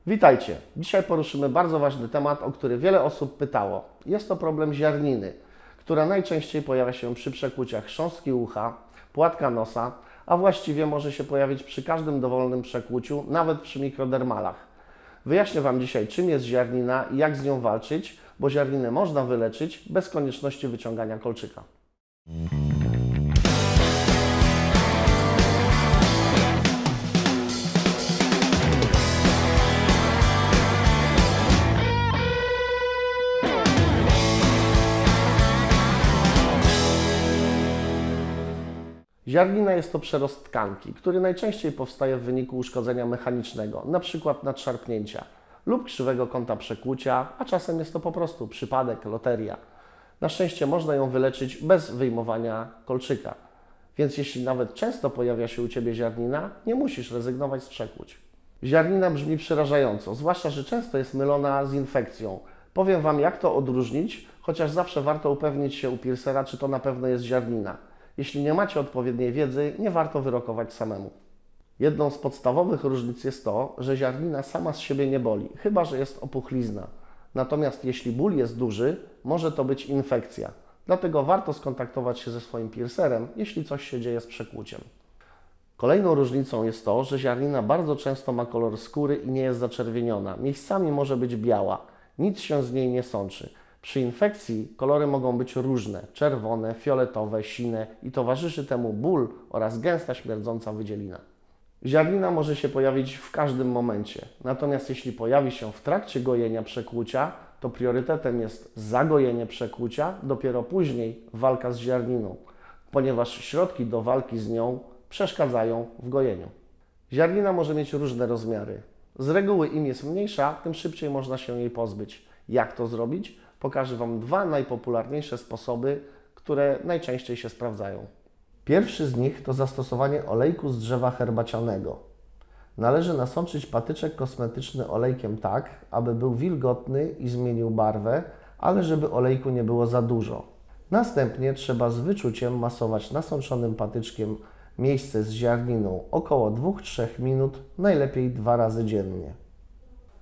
Witajcie! Dzisiaj poruszymy bardzo ważny temat, o który wiele osób pytało. Jest to problem ziarniny, która najczęściej pojawia się przy przekłuciach chrząstki ucha, płatka nosa, a właściwie może się pojawić przy każdym dowolnym przekłuciu, nawet przy mikrodermalach. Wyjaśnię Wam dzisiaj, czym jest ziarnina i jak z nią walczyć, bo ziarninę można wyleczyć bez konieczności wyciągania kolczyka. Ziarnina jest to przerost tkanki, który najczęściej powstaje w wyniku uszkodzenia mechanicznego, np. nadszarpnięcia lub krzywego kąta przekłucia, a czasem jest to po prostu przypadek, loteria. Na szczęście można ją wyleczyć bez wyjmowania kolczyka, więc jeśli nawet często pojawia się u Ciebie ziarnina, nie musisz rezygnować z przekłuć. Ziarnina brzmi przerażająco, zwłaszcza, że często jest mylona z infekcją. Powiem Wam, jak to odróżnić, chociaż zawsze warto upewnić się u piercera, czy to na pewno jest ziarnina. Jeśli nie macie odpowiedniej wiedzy, nie warto wyrokować samemu. Jedną z podstawowych różnic jest to, że ziarnina sama z siebie nie boli, chyba że jest opuchlizna. Natomiast jeśli ból jest duży, może to być infekcja. Dlatego warto skontaktować się ze swoim piercerem, jeśli coś się dzieje z przekłuciem. Kolejną różnicą jest to, że ziarnina bardzo często ma kolor skóry i nie jest zaczerwieniona. Miejscami może być biała, nic się z niej nie sączy. Przy infekcji kolory mogą być różne, czerwone, fioletowe, sine i towarzyszy temu ból oraz gęsta śmierdząca wydzielina. Ziarnina może się pojawić w każdym momencie, natomiast jeśli pojawi się w trakcie gojenia przekłucia, to priorytetem jest zagojenie przekłucia, dopiero później walka z ziarniną, ponieważ środki do walki z nią przeszkadzają w gojeniu. Ziarnina może mieć różne rozmiary. Z reguły im jest mniejsza, tym szybciej można się jej pozbyć. Jak to zrobić? Pokażę Wam dwa najpopularniejsze sposoby, które najczęściej się sprawdzają. Pierwszy z nich to zastosowanie olejku z drzewa herbacianego. Należy nasączyć patyczek kosmetyczny olejkiem tak, aby był wilgotny i zmienił barwę, ale żeby olejku nie było za dużo. Następnie trzeba z wyczuciem masować nasączonym patyczkiem miejsce z ziarniną około 2-3 minut, najlepiej 2 razy dziennie.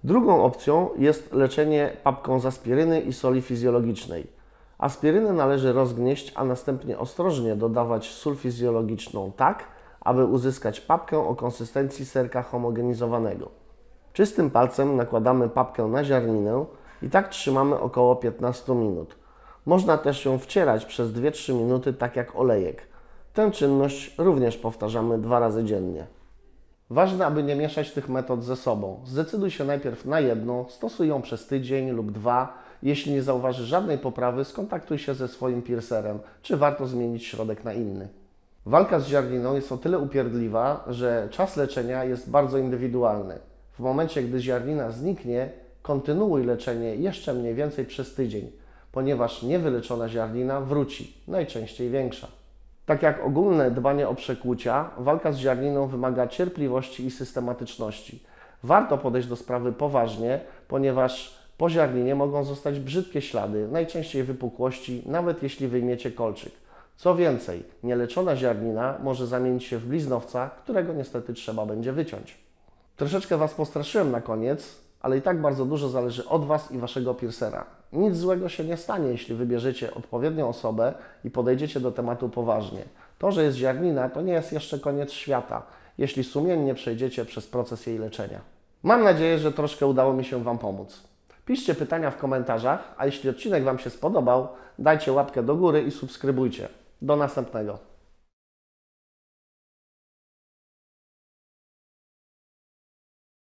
Drugą opcją jest leczenie papką z aspiryny i soli fizjologicznej. Aspirynę należy rozgnieść, a następnie ostrożnie dodawać sól fizjologiczną tak, aby uzyskać papkę o konsystencji serka homogenizowanego. Czystym palcem nakładamy papkę na ziarninę i tak trzymamy około 15 minut. Można też ją wcierać przez 2-3 minuty, tak jak olejek. Tę czynność również powtarzamy 2 razy dziennie. Ważne, aby nie mieszać tych metod ze sobą. Zdecyduj się najpierw na jedną, stosuj ją przez tydzień lub 2. Jeśli nie zauważysz żadnej poprawy, skontaktuj się ze swoim piercerem, czy warto zmienić środek na inny. Walka z ziarniną jest o tyle upierdliwa, że czas leczenia jest bardzo indywidualny. W momencie, gdy ziarnina zniknie, kontynuuj leczenie jeszcze mniej więcej przez tydzień, ponieważ niewyleczona ziarnina wróci, najczęściej większa. Tak jak ogólne dbanie o przekłucia, walka z ziarniną wymaga cierpliwości i systematyczności. Warto podejść do sprawy poważnie, ponieważ po ziarninie mogą zostać brzydkie ślady, najczęściej wypukłości, nawet jeśli wyjmiecie kolczyk. Co więcej, nieleczona ziarnina może zamienić się w bliznowca, którego niestety trzeba będzie wyciąć. Troszeczkę Was postraszyłem na koniec, ale i tak bardzo dużo zależy od Was i Waszego piercera. Nic złego się nie stanie, jeśli wybierzecie odpowiednią osobę i podejdziecie do tematu poważnie. To, że jest ziarnina, to nie jest jeszcze koniec świata, jeśli sumiennie przejdziecie przez proces jej leczenia. Mam nadzieję, że troszkę udało mi się Wam pomóc. Piszcie pytania w komentarzach, a jeśli odcinek Wam się spodobał, dajcie łapkę do góry i subskrybujcie. Do następnego.